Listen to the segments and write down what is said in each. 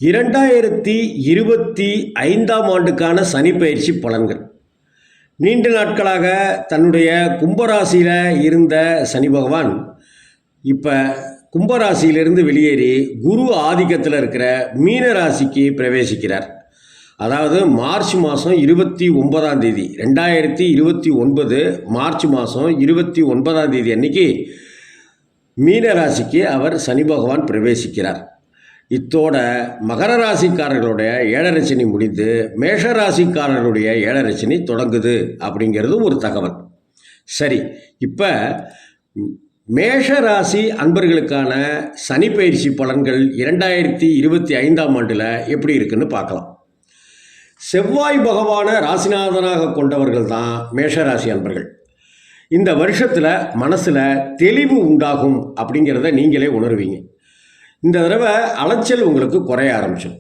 2025ஆம் ஆண்டுக்கான சனி பயிற்சி பலன்கள். நீண்ட நாட்களாக தன்னுடைய கும்பராசியில் இருந்த சனி பகவான் இப்போ கும்பராசியிலிருந்து வெளியேறி குரு ஆதிக்கத்தில் இருக்கிற மீன ராசிக்கு பிரவேசிக்கிறார். அதாவது மார்ச் மாதம் 29ஆம் தேதி 2029 மார்ச் மாதம் 29ஆம் தேதி அன்னைக்கு மீன ராசிக்கு அவர் சனி பகவான் பிரவேசிக்கிறார். இத்தோட மகர ராசிக்காரர்களுடைய ஏழரை சனி முடிந்து மேஷ ராசிக்காரர்களுடைய ஏழரை சனி தொடங்குது அப்படிங்கிறது ஒரு தகவல். சரி, இப்போ மேஷ ராசி அன்பர்களுக்கான சனி பயிற்சி பலன்கள் 2025ஆம் ஆண்டில் எப்படி இருக்குன்னு பார்க்கலாம். செவ்வாய் பகவான ராசிநாதனாக கொண்டவர்கள் தான் மேஷராசி அன்பர்கள். இந்த வருஷத்தில் மனசில் தெளிவு உண்டாகும் அப்படிங்கிறத நீங்களே உணர்வீங்க. இந்த தடவை அலைச்சல் உங்களுக்கு குறைய ஆரம்பிச்சிடும்.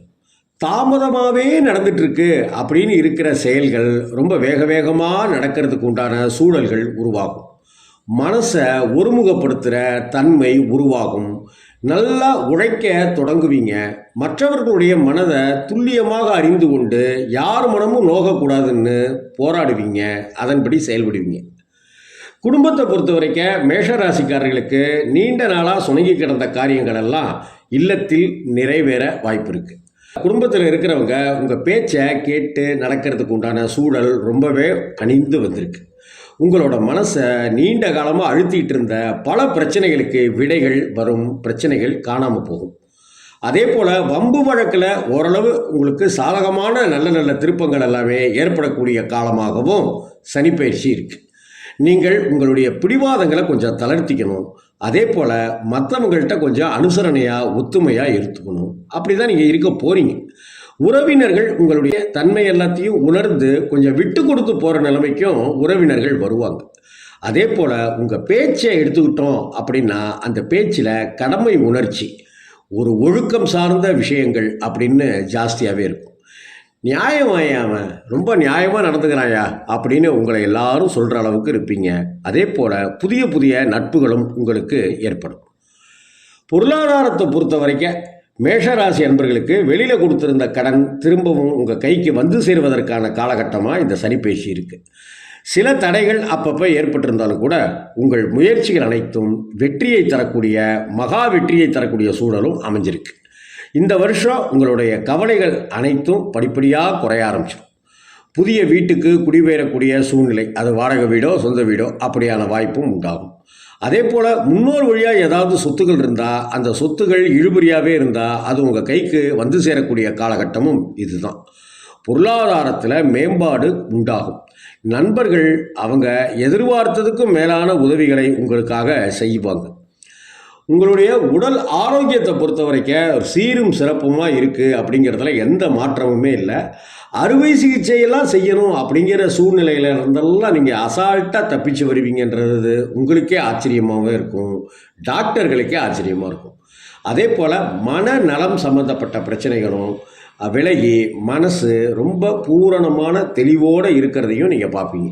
தாமதமாகவே நடந்துட்டுருக்கு அப்படின்னு இருக்கிற செயல்கள் ரொம்ப வேகமாக நடக்கிறதுக்கு உண்டான சூழல்கள் உருவாகும். மனசை ஒருமுகப்படுத்துகிற தன்மை உருவாகும். நல்லா உழைக்க தொடங்குவீங்க. மற்றவர்களுடைய மனதை துல்லியமாக அறிந்து கொண்டு யார் மனமும் நோகக்கூடாதுன்னு போராடுவீங்க. அதன்படி செயல்படுவீங்க. குடும்பத்தை பொறுத்த வரைக்கும் மேஷராசிக்காரர்களுக்கு நீண்ட நாளாக சுணங்கி கிடந்த காரியங்கள் எல்லாம் இல்லத்தில் நிறைவேற வாய்ப்பு இருக்குது. குடும்பத்தில் இருக்கிறவங்க உங்கள் பேச்சை கேட்டு நடக்கிறதுக்கு உண்டான சூழல் ரொம்பவே கனிந்து வந்திருக்கு. உங்களோட மனசை நீண்ட காலமாக அழுத்திட்டு இருந்த பல பிரச்சனைகளுக்கு விடைகள் வரும். பிரச்சனைகள் காணாமல் போகும். அதே போல் வம்பு வழக்கில் ஓரளவு உங்களுக்கு சாதகமான நல்ல நல்ல திருப்பங்கள் எல்லாமே ஏற்படக்கூடிய காலமாகவும் சனிப்பயிற்சி இருக்குது. நீங்கள் உங்களுடைய பிடிவாதங்களை கொஞ்சம் தளர்த்திக்கணும். அதே போல் மற்றவங்கள்ட்ட கொஞ்சம் அனுசரணையாக ஒத்துமையாக இருத்துக்கணும். அப்படி தான் நீங்கள் இருக்க போகிறீங்க. உறவினர்கள் உங்களுடைய தன்மை எல்லாத்தையும் உணர்ந்து கொஞ்சம் விட்டு கொடுத்து போகிற நிலைமைக்கும் உறவினர்கள் வருவாங்க. அதே போல் உங்கள் பேச்சை எடுத்துக்கிட்டோம் அப்படின்னா அந்த பேச்சில் கடமை உணர்ச்சி, ஒரு ஒழுக்கம் சார்ந்த விஷயங்கள் அப்படின்னு ஜாஸ்தியாகவே இருக்கும். நியாயமாயாமல் ரொம்ப நியாயமாக நடந்துக்கிறாயா அப்படின்னு உங்களை எல்லாரும் சொல்கிற அளவுக்கு இருப்பீங்க. அதே போல் புதிய புதிய நட்புகளும் உங்களுக்கு ஏற்படும். பொருளாதாரத்தை பொறுத்த வரைக்கும் மேஷராசி அன்பர்களுக்கு வெளியில் கொடுத்துருந்த கடன் திரும்பவும் உங்கள் கைக்கு வந்து சேருவதற்கான காலகட்டமாக இந்த சனிப்பயிற்சி இருக்குது. சில தடைகள் அப்பப்போ ஏற்பட்டிருந்தாலும் கூட உங்கள் முயற்சிகள் அனைத்தும் வெற்றியை தரக்கூடிய மகா வெற்றியை தரக்கூடிய சூழலும் அமைஞ்சிருக்கு. இந்த வருஷம் உங்களுடைய கவலைகள் அனைத்தும் படிப்படியாக குறைய ஆரம்பிச்சிடும். புதிய வீட்டுக்கு குடிபெயரக்கூடிய சூழ்நிலை, அது வாடகை வீடோ சொந்த வீடோ அப்படியான வாய்ப்பும் உண்டாகும். அதே போல் முன்னோர் வழியாக ஏதாவது சொத்துக்கள் இருந்தால் அந்த சொத்துகள் இழுபறியாகவே இருந்தால் அது உங்கள் கைக்கு வந்து சேரக்கூடிய காலகட்டமும் இதுதான். பொருளாதாரத்தில் மேம்பாடு உண்டாகும். நண்பர்கள் அவங்க எதிர்பார்த்ததுக்கும் மேலான உதவிகளை உங்களுக்காக செய்வாங்க. உங்களுடைய உடல் ஆரோக்கியத்தை பொறுத்த வரைக்கும் சீரும் சிறப்புமாக இருக்குது அப்படிங்கிறதுல எந்த மாற்றமுமே இல்லை. அறுவை சிகிச்சையெல்லாம் செய்யணும் அப்படிங்கிற சூழ்நிலையில் இருந்தெல்லாம் நீங்கள் அசால்ட்டாக தப்பிச்சு வருவீங்கன்றது உங்களுக்கே ஆச்சரியமாகவே இருக்கும். டாக்டர்களுக்கே ஆச்சரியமாக இருக்கும். அதே போல் மனநலம் சம்பந்தப்பட்ட பிரச்சனைகளும் விலகி மனசு ரொம்ப பூரணமான தெளிவோடு இருக்கிறதையும் நீங்கள் பார்ப்பீங்க.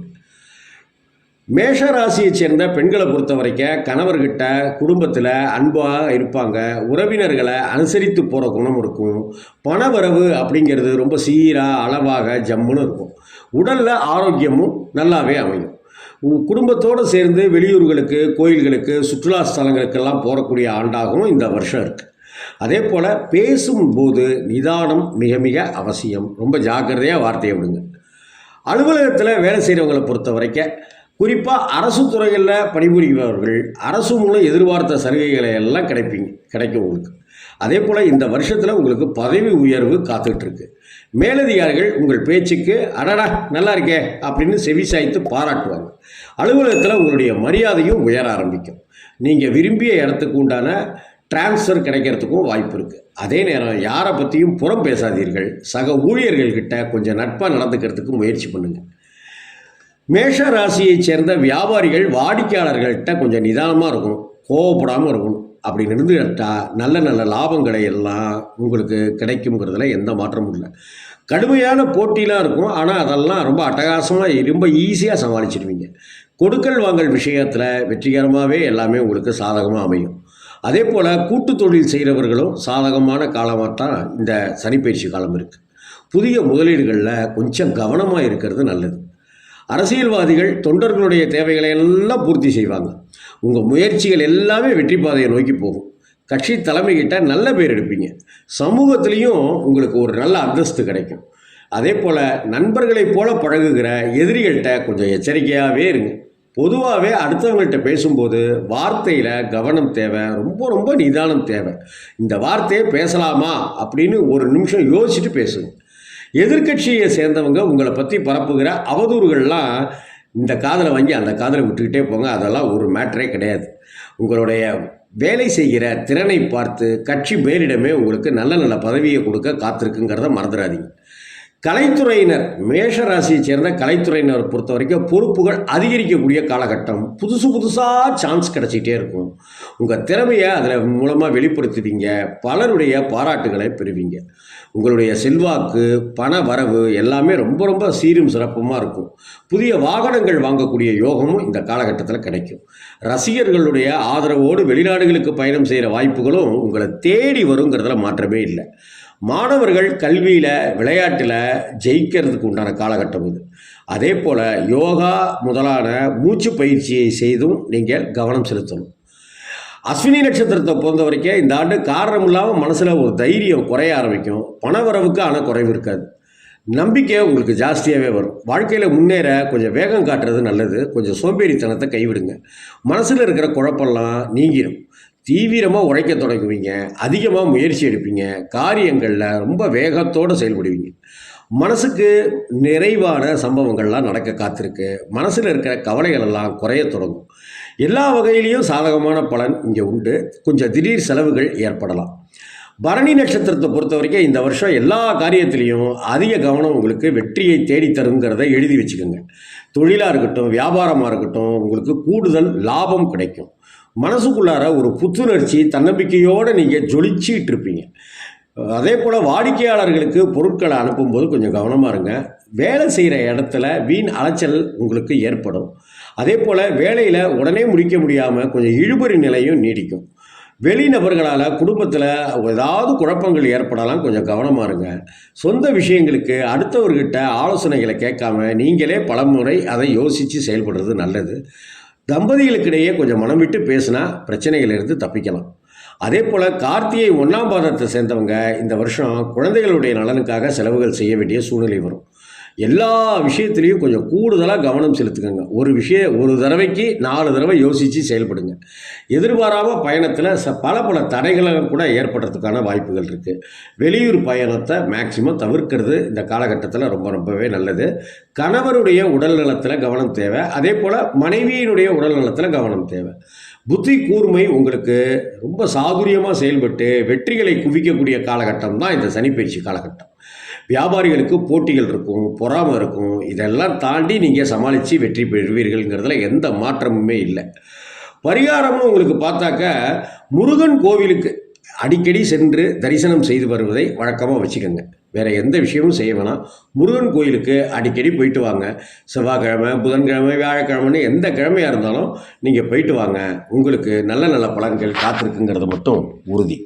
மேஷ ராசியை சேர்ந்த பெண்களை பொறுத்த வரைக்கும் கணவர்கிட்ட குடும்பத்தில் அன்பாக இருப்பாங்க. உறவினர்களை அனுசரித்து போகிற குணம் இருக்கும். பணவரவு அப்படிங்கிறது ரொம்ப சீராக அளவாக ஜம்முன்னு இருக்கும். உடலில் ஆரோக்கியமும் நல்லாவே அமையும். குடும்பத்தோடு சேர்ந்து வெளியூர்களுக்கு கோயில்களுக்கு சுற்றுலா ஸ்தலங்களுக்கெல்லாம் போகக்கூடிய ஆண்டாகவும் இந்த வருஷம் இருக்குது. அதே போல் பேசும்போது நிதானம் மிக மிக அவசியம். ரொம்ப ஜாக்கிரதையாக வார்த்தையை விடுங்க. அலுவலகத்தில் வேலை செய்கிறவங்களை பொறுத்த வரைக்கும் குறிப்பாக அரசு துறைகளில் பணிபுரிபவர்கள் அரசு மூலம் எதிர்பார்த்த சலுகைகளை எல்லாம் கிடைக்கும் உங்களுக்கு. அதே போல் இந்த வருஷத்தில் உங்களுக்கு பதவி உயர்வு காத்துட்ருக்கு. மேலதிகாரிகள் உங்கள் பேச்சுக்கு அடடா நல்லா இருக்கே அப்படின்னு செவிசாய்த்து பாராட்டுவாங்க. அலுவலகத்தில் உங்களுடைய மரியாதையும் உயர ஆரம்பிக்கும். நீங்கள் விரும்பிய இடத்துக்கு உண்டான டிரான்ஸ்ஃபர் கிடைக்கிறதுக்கும் வாய்ப்பு இருக்குது. அதே நேரம் யாரை பற்றியும் புறம் பேசாதீர்கள். சக ஊழியர்கள்கிட்ட கொஞ்சம் நட்பாக நடந்துக்கிறதுக்கு முயற்சி பண்ணுங்கள். மேஷ ராசியை சேர்ந்த வியாபாரிகள் வாடிக்கையாளர்கள்ட்ட கொஞ்சம் நிதானமாக இருக்கணும், கோவப்படாமல் இருக்கணும். அப்படி நின்றுட்டால் நல்ல நல்ல லாபங்களை எல்லாம் உங்களுக்கு கிடைக்குங்கிறதுல எந்த மாற்றமும் இல்லை. கடுமையான போட்டிலாம் இருக்கும், ஆனால் அதெல்லாம் ரொம்ப அட்டகாசமாக ரொம்ப ஈஸியாக சமாளிச்சிடுவீங்க. கொடுக்கல் வாங்கல் விஷயத்தில் வெற்றிகரமாகவே எல்லாமே உங்களுக்கு சாதகமாக அமையும். அதே போல் கூட்டு தொழில் செய்கிறவர்களும் சாதகமான காலமாக தான் இந்த சனிப்பயிற்சி காலம் இருக்குது. புதிய முதலீடுகளில் கொஞ்சம் கவனமாக இருக்கிறது நல்லது. அரசியல்வாதிகள் தொண்டர்களுடைய தேவைகளை எல்லாம் பூர்த்தி செய்வாங்க. உங்கள் முயற்சிகள் எல்லாமே வெற்றி பாதையை நோக்கி போகும். கட்சி தலைமைகிட்ட நல்ல பேர் எடுப்பீங்க. சமூகத்திலையும் உங்களுக்கு ஒரு நல்ல அந்தஸ்து கிடைக்கும். அதே போல் நண்பர்களைப் போல பழகுகிற எதிரிகள்கிட்ட கொஞ்சம் எச்சரிக்கையாகவே இருங்க. பொதுவாகவே அடுத்தவங்கள்ட்ட பேசும்போது வார்த்தையில் கவனம் தேவை, ரொம்ப ரொம்ப நிதானம் தேவை. இந்த வார்த்தையை பேசலாமா அப்படின்னு ஒரு நிமிஷம் யோசிச்சுட்டு பேசுங்க. எதிர்க்கட்சியை சேர்ந்தவங்க உங்களை பற்றி பரப்புகிற அவதூறுகள்லாம் இந்த காதில் வாங்கி அந்த காதில் விட்டுக்கிட்டே போங்க. அதெல்லாம் ஒரு மேட்டரே கிடையாது. உங்களுடைய வேலை செய்கிற திறனை பார்த்து கட்சி மேலிடமே உங்களுக்கு நல்ல நல்ல பதவியை கொடுக்க காத்திருக்குங்கிறத மறந்துடாதீங்க. கலைத்துறையினர், மேஷ ராசியை சேர்ந்த கலைத்துறையினரை பொறுத்த வரைக்கும் பொறுப்புகள் அதிகரிக்கக்கூடிய காலகட்டம். புதுசாக சான்ஸ் கிடச்சிக்கிட்டே இருக்கும். உங்கள் திறமையை அதில் மூலமாக வெளிப்படுத்துவீங்க. பலருடைய பாராட்டுகளை பெறுவீங்க. உங்களுடைய செல்வாக்கு, பண வரவு எல்லாமே ரொம்ப ரொம்ப சீரும் சிறப்புமாக இருக்கும். புதிய வாகனங்கள் வாங்கக்கூடிய யோகமும் இந்த காலகட்டத்தில் கிடைக்கும். ரசிகர்களுடைய ஆதரவோடு வெளிநாடுகளுக்கு பயணம் செய்கிற வாய்ப்புகளும் உங்களை தேடி வருங்கிறதுல மாற்றமே இல்லை. மாணவர்கள் கல்வியில், விளையாட்டில் ஜெயிக்கிறதுக்கு உண்டான காலகட்டம் இது. அதே போல் யோகா முதலான மூச்சு பயிற்சியை செய்தும் நீங்கள் கவனம் செலுத்தணும். அஸ்வினி நட்சத்திரத்தை பொறுத்த வரைக்கும் இந்த ஆண்டு காரணம் இல்லாமல் மனசில் ஒரு தைரியம் குறைய ஆரம்பிக்கும். பணவரவுக்கு ஆனால் குறைவு இருக்காது. நம்பிக்கை உங்களுக்கு ஜாஸ்தியாகவே வரும். வாழ்க்கையில் முன்னேற கொஞ்சம் வேகம் காட்டுறது நல்லது. கொஞ்சம் சோம்பேறித்தனத்தை கைவிடுங்க. மனசில் இருக்கிற குழப்பம்லாம் நீங்கிடும். தீவிரமாக உழைக்க தொடங்குவீங்க. அதிகமாக முயற்சி எடுப்பீங்க. காரியங்களில் ரொம்ப வேகத்தோடு செயல்படுவீங்க. மனசுக்கு நிறைவான சம்பவங்கள்லாம் நடக்க காத்திருக்கு. மனசில் இருக்கிற கவலைகள் எல்லாம் குறைய தொடங்கும். எல்லா வகையிலையும் சாதகமான பலன் இங்கே உண்டு. கொஞ்சம் திடீர் செலவுகள் ஏற்படலாம். பரணி நட்சத்திரத்தை பொறுத்த வரைக்கும் இந்த வருஷம் எல்லா காரியத்திலையும் அதிக கவனம் உங்களுக்கு வெற்றியை தேடித்தருங்கிறத எழுதி வச்சுக்கோங்க. தொழிலாக இருக்கட்டும், வியாபாரமாக இருக்கட்டும், உங்களுக்கு கூடுதல் லாபம் கிடைக்கும். மனசுக்குள்ளார ஒரு புத்துணர்ச்சி, தன்னம்பிக்கையோடு நீங்கள் ஜொலிச்சிட்டு இருப்பீங்க. அதே போல் வாடிக்கையாளர்களுக்கு பொருட்களை அனுப்பும்போது கொஞ்சம் கவனமாக இருங்க. வேலை செய்கிற இடத்துல வீண் அலைச்சல் உங்களுக்கு ஏற்படும். அதே போல் வேலையில் உடனே முடிக்க முடியாமல் கொஞ்சம் இழுபறி நிலையும் நீடிக்கும். வெளிநபர்களால் குடும்பத்தில் ஏதாவது குழப்பங்கள் ஏற்படலாம். கொஞ்சம் கவனமாக இருங்க. சொந்த விஷயங்களுக்கு அடுத்தவர்கிட்ட ஆலோசனைகளை கேட்காம நீங்களே பலமுறை அதை யோசித்து செயல்படுறது நல்லது. தம்பதிகளுக்கிடையே கொஞ்சம் மனம் விட்டு பேசினா பிரச்சனைகளிலிருந்து தப்பிக்கலாம். அதே போல் கார்த்திகை 1ஆம் பாதத்தை சேர்ந்தவங்க இந்த வருஷம் குழந்தைகளுடைய நலனுக்காக செலவுகள் செய்ய வேண்டிய சூழ்நிலை வரும். எல்லா விஷயத்துலேயும் கொஞ்சம் கூடுதலாக கவனம் செலுத்துக்கங்க. ஒரு தடவைக்கு 4 தடவை யோசித்து செயல்படுங்க. எதிர்பாராமல் பயணத்தில் பல தடைகளை கூட ஏற்படுறதுக்கான வாய்ப்புகள் இருக்குது. வெளியூர் பயணத்தை மேக்சிமம் தவிர்க்கிறது இந்த காலகட்டத்தில் ரொம்பவே நல்லது. கணவருடைய உடல் நலத்தில் கவனம் தேவை. அதே போல் மனைவியினுடைய உடல் நலத்தில் கவனம் தேவை. புத்தி கூர்மை உங்களுக்கு ரொம்ப சாதுரியமாக செயல்பட்டு வெற்றிகளை குவிக்கக்கூடிய காலகட்டம் தான் இந்த சனிப்பயிற்சி காலகட்டம். வியாபாரிகளுக்கு போட்டிகள் இருக்கும், பொறாமை இருக்கும். இதெல்லாம் தாண்டி நீங்கள் சமாளித்து வெற்றி பெறுவீர்கள்ங்கிறதுல எந்த மாற்றமுமே இல்லை. பரிகாரமும் உங்களுக்கு பார்த்தாக்க முருகன் கோவிலுக்கு அடிக்கடி சென்று தரிசனம் செய்து வருவதை வழக்கமாக வச்சுக்கோங்க. வேறு எந்த விஷயமும் செய்ய வேணாம். முருகன் கோயிலுக்கு அடிக்கடி போயிட்டு வாங்க. செவ்வாய்க்கிழமை, புதன்கிழமை, வியாழக்கிழமைன்னு எந்த கிழமையாக இருந்தாலும் நீங்கள் போயிட்டு வாங்க. உங்களுக்கு நல்ல நல்ல பலன்கள் காத்திருக்குங்கிறது மட்டும் உறுதி.